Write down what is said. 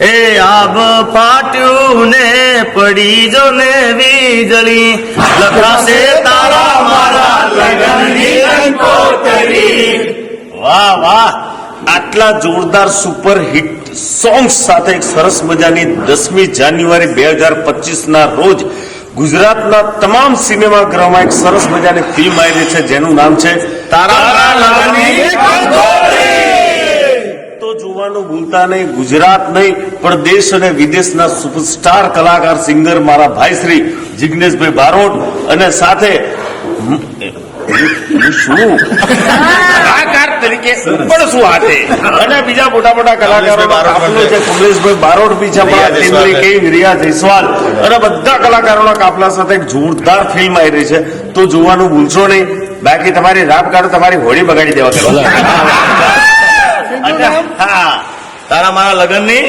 એ આબ પાટ્યું ને પડી જો ને વીજળી લખાશે તારા મારા લગનની કંકોતરી. વાહ વાહ, આટલા જોરદાર સુપર હિટ સોંગ્સ સાથે એક સરસ મજાની 10મી જાન્યુઆરી 2025 ના રોજ ગુજરાતના તમામ સિનેમાગૃહમાં એક સરસ મજાની ફિલ્મ આવી રહી છે જેનું નામ છે તારા લગનની કંકોત્રી. તો જોવાનું ભૂલતા નહીં, ગુજરાત નહીં પણ દેશ અને વિદેશના સુપરસ્ટાર કલાકાર સિંગર મારા ભાઈ શ્રી જિગ્નેશભાઈ બારોટ અને સાથે શું કલાકાર તરીકે પણ શું હાથે અને બીજા મોટા મોટા કલાકારો કાફલો છે. કમલેશભાઈ બારોટ બી છે, રિયા જયસ્વાલ અને બધા કલાકારોના કાફલા સાથે એક જોરદાર ફિલ્મ આવી રહી છે. તો જોવાનું ભૂલશો નહીં, બાકી તમારી રાપ કાઢો, તમારી હોળી બગાડી દેવા હા તારા મારા લગ્નની